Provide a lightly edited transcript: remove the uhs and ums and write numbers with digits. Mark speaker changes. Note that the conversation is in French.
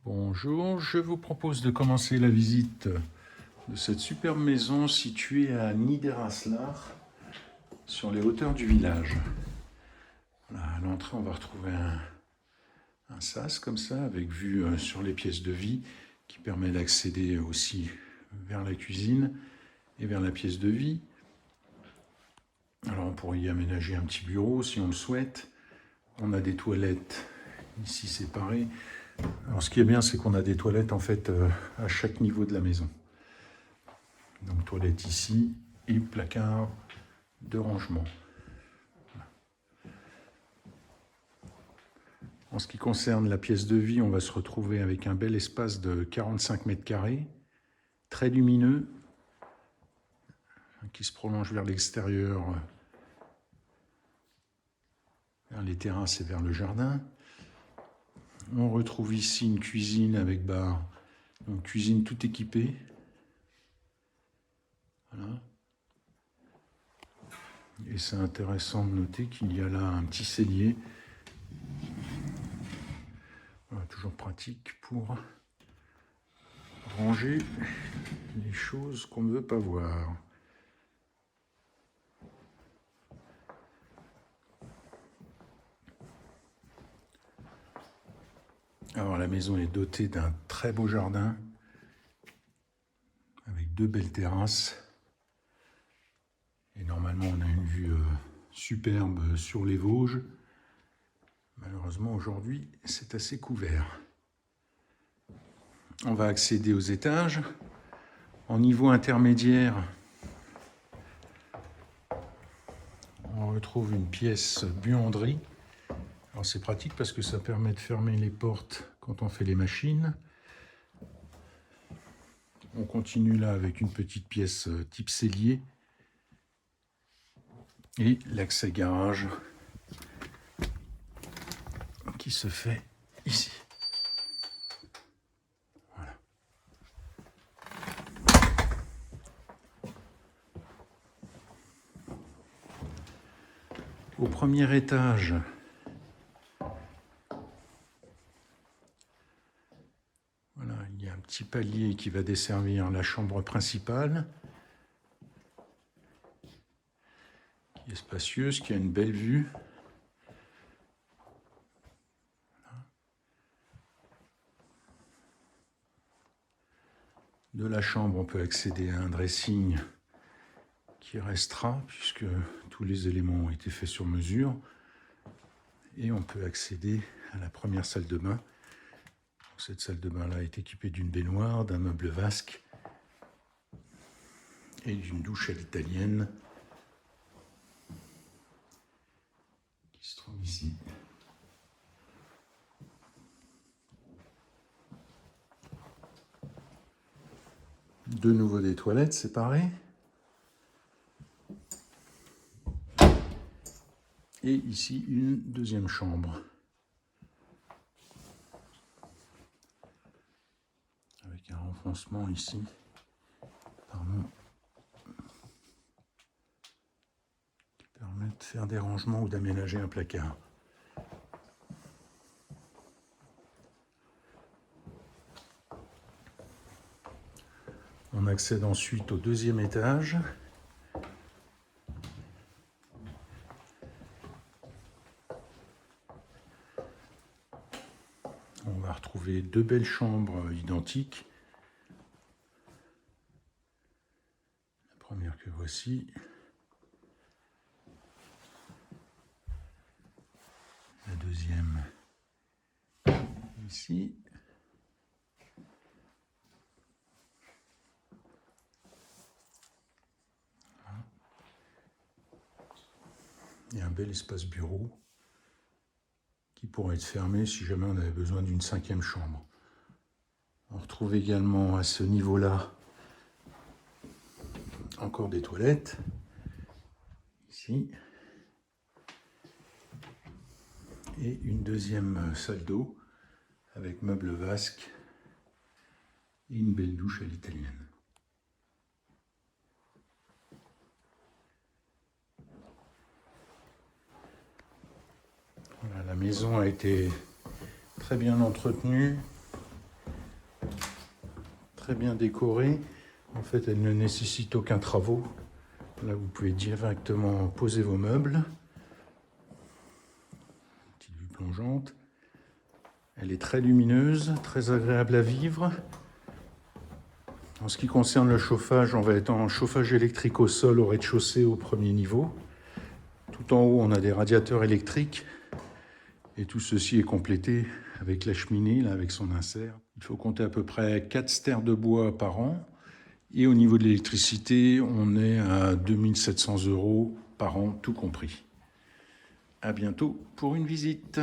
Speaker 1: Bonjour, je vous propose de commencer la visite de cette superbe maison située à Niederaslar, sur les hauteurs du village. Voilà, à l'entrée, on va retrouver un sas comme ça, avec vue sur les pièces de vie, qui permet d'accéder aussi vers la cuisine et vers la pièce de vie. Alors on pourrait y aménager un petit bureau si on le souhaite. On a des toilettes ici séparées. Alors ce qui est bien, c'est qu'on a des toilettes en fait à chaque niveau de la maison. Donc toilette ici et placard de rangement. En ce qui concerne la pièce de vie, on va se retrouver avec un bel espace de 45 mètres carrés, très lumineux, qui se prolonge vers l'extérieur, vers les terrasses et vers le jardin. On retrouve ici une cuisine avec bar, donc cuisine tout équipée. Voilà. Et c'est intéressant de noter qu'il y a là un petit cellier. Voilà, toujours pratique pour ranger les choses qu'on ne veut pas voir. Alors la maison est dotée d'un très beau jardin avec deux belles terrasses. Et normalement on a une vue superbe sur les Vosges. Malheureusement aujourd'hui c'est assez couvert. On va accéder aux étages. En niveau intermédiaire, on retrouve une pièce buanderie. Alors c'est pratique parce que ça permet de fermer les portes quand on fait les machines. On continue là avec une petite pièce type cellier. Et l'accès garage qui se fait ici. Voilà. Au premier étage, voilà, il y a un petit palier qui va desservir la chambre principale, qui est spacieuse, qui a une belle vue. De la chambre, on peut accéder à un dressing qui restera, puisque tous les éléments ont été faits sur mesure. Et on peut accéder à la première salle de bain. Cette salle de bain-là est équipée d'une baignoire, d'un meuble vasque et d'une douche à l'italienne qui se trouve ici. De nouveau des toilettes séparées. Et ici une deuxième chambre. Avec un renfoncement ici. Pardon. Qui permet de faire des rangements ou d'aménager un placard. On accède ensuite au deuxième étage. On va retrouver deux belles chambres identiques. La première que voici. La deuxième ici. Il y a un bel espace bureau qui pourrait être fermé si jamais on avait besoin d'une cinquième chambre. On retrouve également à ce niveau-là encore des toilettes, ici, et une deuxième salle d'eau avec meuble vasque et une belle douche à l'italienne. Voilà, la maison a été très bien entretenue. très bien décorée. En fait, elle ne nécessite aucun travaux. Là, vous pouvez directement poser vos meubles. Petite vue plongeante. Elle est très lumineuse, très agréable à vivre. En ce qui concerne le chauffage, on va être en chauffage électrique au sol, au rez-de-chaussée, au premier niveau. Tout en haut, on a des radiateurs électriques. Et tout ceci est complété avec la cheminée, là, avec son insert. Il faut compter à peu près 4 stères de bois par an. Et au niveau de l'électricité, on est à 2700 € par an, tout compris. À bientôt pour une visite.